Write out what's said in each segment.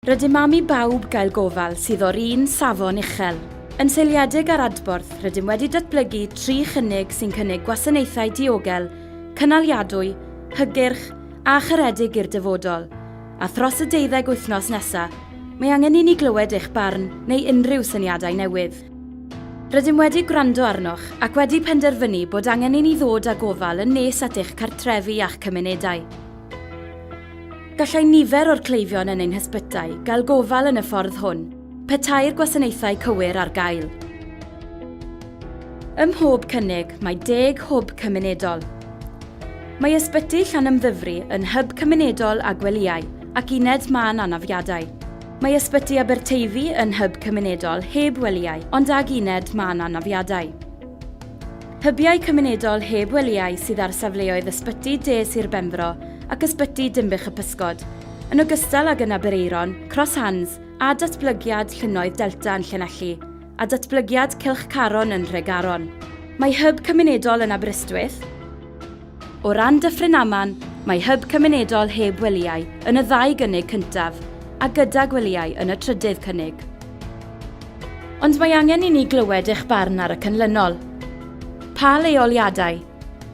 Rydym am i bawb gael gofal sydd o'r un safon uchel. Yn seiliedig ar adborth, rydym wedi datblygu 3 chynnig sy'n cynnig gwasanaethau diogel, cynaliadwy, hygyrch a charedig i'r dyfodol. A thros y 12 wythnos nesaf, mae angen i ni glywed eich barn neu unrhyw syniadau newydd. Rydym wedi gwrando arnoch ac wedi penderfynu bod angen i ni ddod â gofal yn nes at eich cartrefi a'ch cymunedau. Gallai nifer o'r cleifion yn ein hysbytau gael gofal yn y ffordd hwn, petai'r gwasanaethau cywir ar gael. Ym mhob cynnig mae 10 hwb cymunedol. Mae ysbyty Llanymddyfri yn hyb cymunedol a gwelyau ac uned man anafiadau. Mae ysbyty Aberteifi yn hyb cymunedol heb welyau ond ag uned man anafiadau. Hybiau cymunedol heb welyau sydd ar safleoedd ysbyty de Sir Benfro ac ysbyty Dinbych y Pysgod, yn ogystal ag yn Abereiron, Crosshans a datblygiad llynnoedd Delta yn Llanelli a datblygiad Cylchcaron yn Nhregaron. Mae hyb cymunedol yn Aberystwyth. O ran Dyffryn Aman, mae hyb cymunedol heb welyau yn y 2 gynnig cyntaf a gyda gwelyau yn y 3ydd cynnig. Ond mae angen i ni glywed eich barn ar y cynlynol. Pa leoliadau,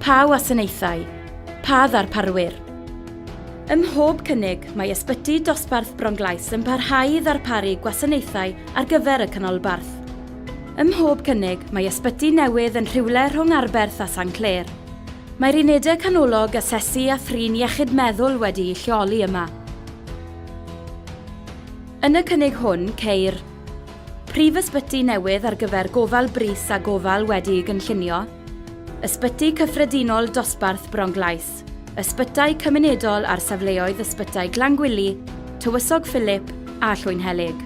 pa wasanaethau, pa ddarparwyr. Ym mhob cynnig, mae ysbyty dosbarth Bronglais yn parhau i ddarparu gwasanaethau ar gyfer y canolbarth. Ym mhob cynnig, mae ysbyty newydd yn rhywle rhwng Arberth a San Clair. Mae'r unedau canolog asesu a thrin iechyd meddwl wedi'i lleoli yma. Yn y cynnig hwn, ceir prif ysbyty newydd ar gyfer gofal brys a gofal wedi'i gynllunio, ysbyty cyffredinol dosbarth Bronglais, ysbytau cymunedol ar safleoedd ysbytau Glangwili, Tywysog Philip a Llwynhelig.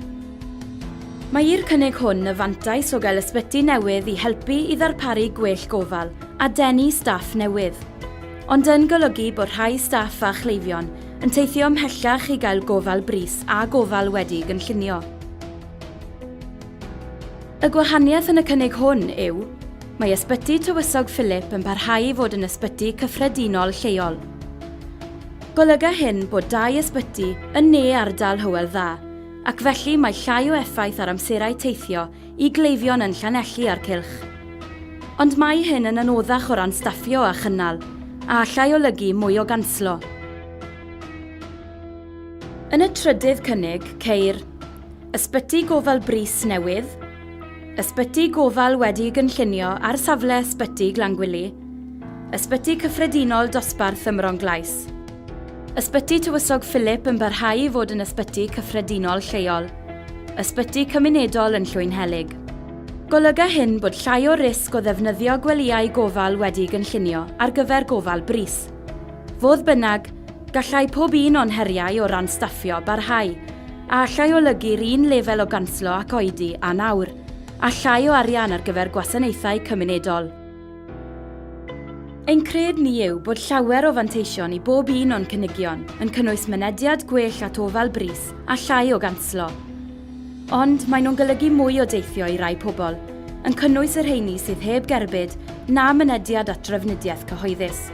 Mae i'r cynnig hwn y fantais o gael ysbyty newydd i helpu i ddarparu gwell gofal a denu staff newydd, ond yn golygu bod rhai staff a chleifion yn teithio ymhellach i gael gofal brys a gofal wedi'i gynllunio. Y gwahaniaeth yn y cynnig hwn yw mae ysbyty Tywysog Philip yn parhau i fod yn ysbyty cyffredinol lleol. Golyga hyn bod 2 ysbyty yn ne ardal Hywel Dda, ac felly mae llai o effaith ar amserau teithio i gleifion yn Llanelli a'r cylch. Ond mae hyn yn anoddach o ran staffio a chynnal, a allai olygu mwy o ganslo. Yn y 3ydd cynnig, ceir ysbyty gofal brys newydd, ysbyty gofal wedi'i gynllunio ar safle ysbyty Glangwili, ysbyty cyffredinol dosbarth ym Mronglais, ysbyty Tywysog Philip yn barhau i fod yn ysbyty cyffredinol lleol, ysbyty cymunedol yn Llwynhelig. Golyga hyn bod llai o risg o ddefnyddio gwelyau gofal wedi'i gynllunio ar gyfer gofal brys. Fodd bynnag, gallai pob un o'n heriau o ran staffio barhau, a allai olygu'r un lefel o ganslo ac oedi a nawr, a llai o arian ar gyfer gwasanaethau cymunedol. Ein cred ni yw bod llawer o fanteision i bob un o'n cynnigion yn cynnwys mynediad gwell at ofal brys a llai o ganslo. Ond maen nhw'n golygu mwy o deithio i rai pobl, yn cynnwys yr rheini sydd heb gerbyd na mynediad at drafnidiaeth cyhoeddus.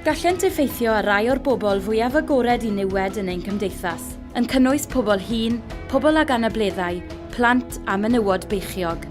Gallent effeithio ar rai o'r bobl fwyaf agored i niwed yn ein cymdeithas, yn cynnwys pobl hŷn, pobl ag anableddau, plant a menywod beichiog.